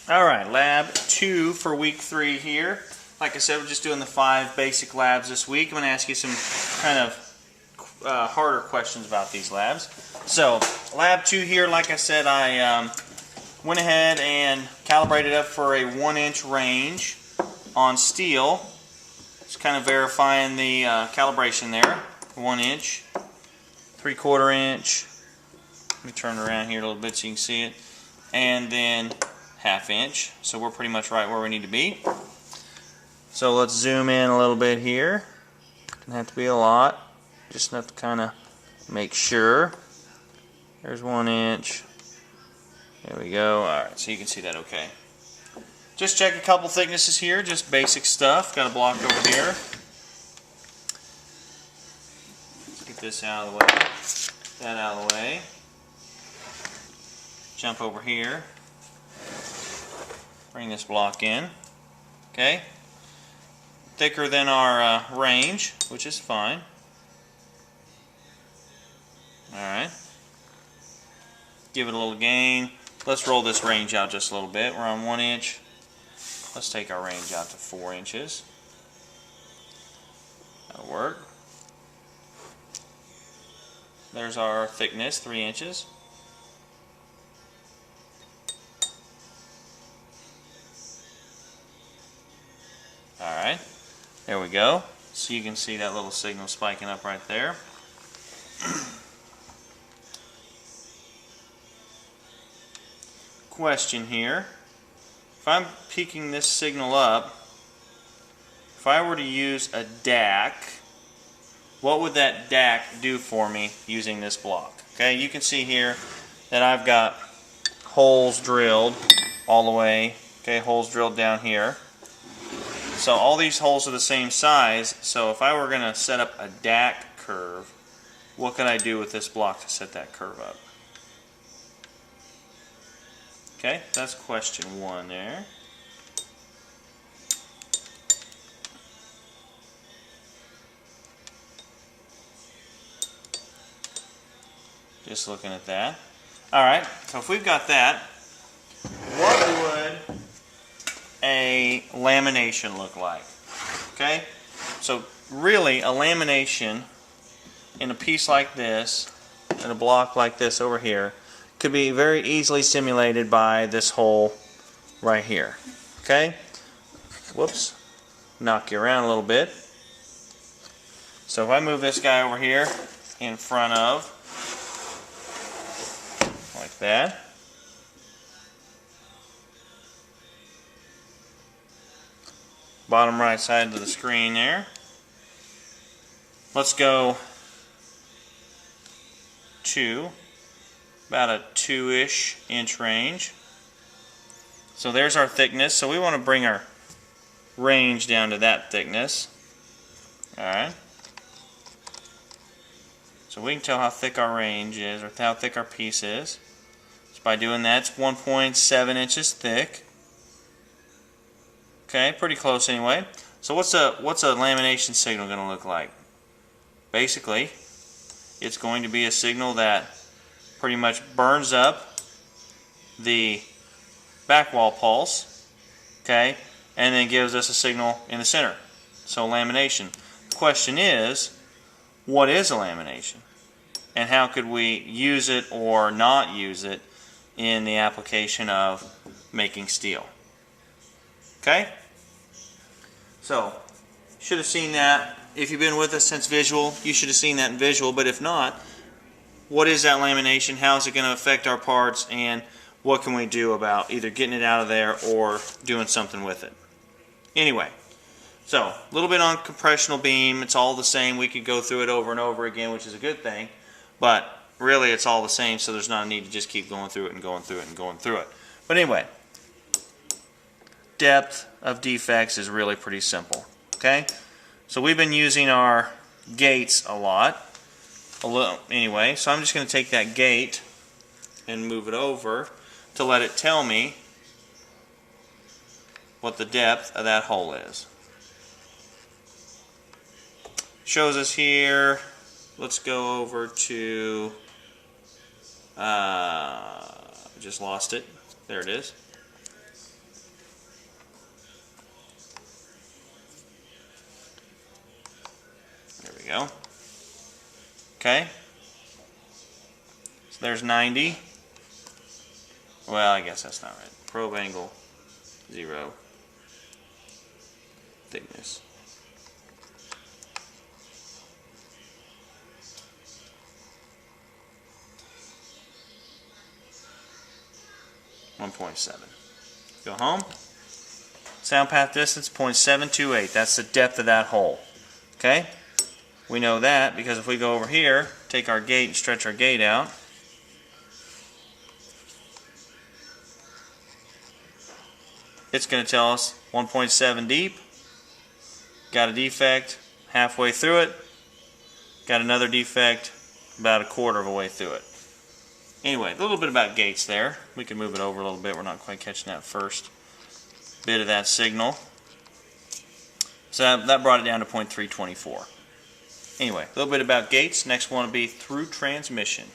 Alright, lab 2 for week 3 here. Like I said, we're just doing the 5 basic labs this week. I'm going to ask you some kind of harder questions about these labs. So, lab 2 here, like I said, I went ahead and calibrated up for a 1-inch range on steel. Just kind of verifying the calibration there. 1 inch, 3/4 inch. Let me turn it around here a little bit so you can see it. And then 1/2 inch. So we're pretty much right where we need to be. So let's zoom in a little bit here. Doesn't have to be a lot. Just enough to kind of make sure. There's 1 inch. There we go. Alright, so you can see that okay. Just check a couple thicknesses here, just basic stuff. Got a block over here. Let's get this out of the way. That out of the way. Jump over here. Bring this block in. Okay. Thicker than our range, which is fine. Alright. Give it a little gain. Let's roll this range out just a little bit. We're on 1 inch. Let's take our range out to 4 inches. That'll work. There's our thickness, 3 inches. Alright, there we go. So you can see that little signal spiking up right there. Question here. If I'm peaking this signal up, if I were to use a DAC, what would that DAC do for me using this block? Okay, you can see here that I've got holes drilled all the way. Okay, holes drilled down here. So all these holes are the same size, so if I were going to set up a DAC curve, what could I do with this block to set that curve up? Okay, that's question 1 there. Just looking at that. Alright, so if we've got that, what would a lamination look like? Okay, so really a lamination in a piece like this, in a block like this over here, could be very easily simulated by this hole right here. Okay, whoops, knock you around a little bit. So if I move this guy over here in front of, like that, bottom right side of the screen there. Let's go to about a 2-ish inch range. So there's our thickness. So we want to bring our range down to that thickness. Alright. So we can tell how thick our range is, or how thick our piece is. So by doing that, it's 1.7 inches thick. Okay, pretty close anyway. So what's a lamination signal going to look like? Basically, it's going to be a signal that pretty much burns up the back wall pulse, okay, and then gives us a signal in the center. So lamination. The question is, what is a lamination? And how could we use it or not use it in the application of making steel? Okay? So, should have seen that. If you've been with us since visual, you should have seen that in visual, but if not, what is that lamination? How is it going to affect our parts, and what can we do about either getting it out of there or doing something with it? Anyway, so a little bit on compressional beam. It's all the same. We could go through it over and over again, which is a good thing, but really it's all the same, so there's not a need to just keep going through it and going through it and going through it. But anyway, depth of defects is really pretty simple. Okay, so we've been using our gates a lot. Anyway, so I'm just going to take that gate and move it over to let it tell me what the depth of that hole is. Shows us here, let's go over to, just lost it, there it is. we go. Okay. So there's 90. Well, I guess that's not right. Probe angle 0. Thickness. .7. Go home. Sound path distance 0.728. That's the depth of that hole. Okay? We know that because if we go over here, take our gate and stretch our gate out, it's going to tell us 1.7 deep. Got a defect halfway through it. Got another defect about a quarter of a way through it. Anyway, a little bit about gates there. We can move it over a little bit. We're not quite catching that first bit of that signal. So that brought it down to 0.324. Anyway, a little bit about gates. Next one will be through transmission.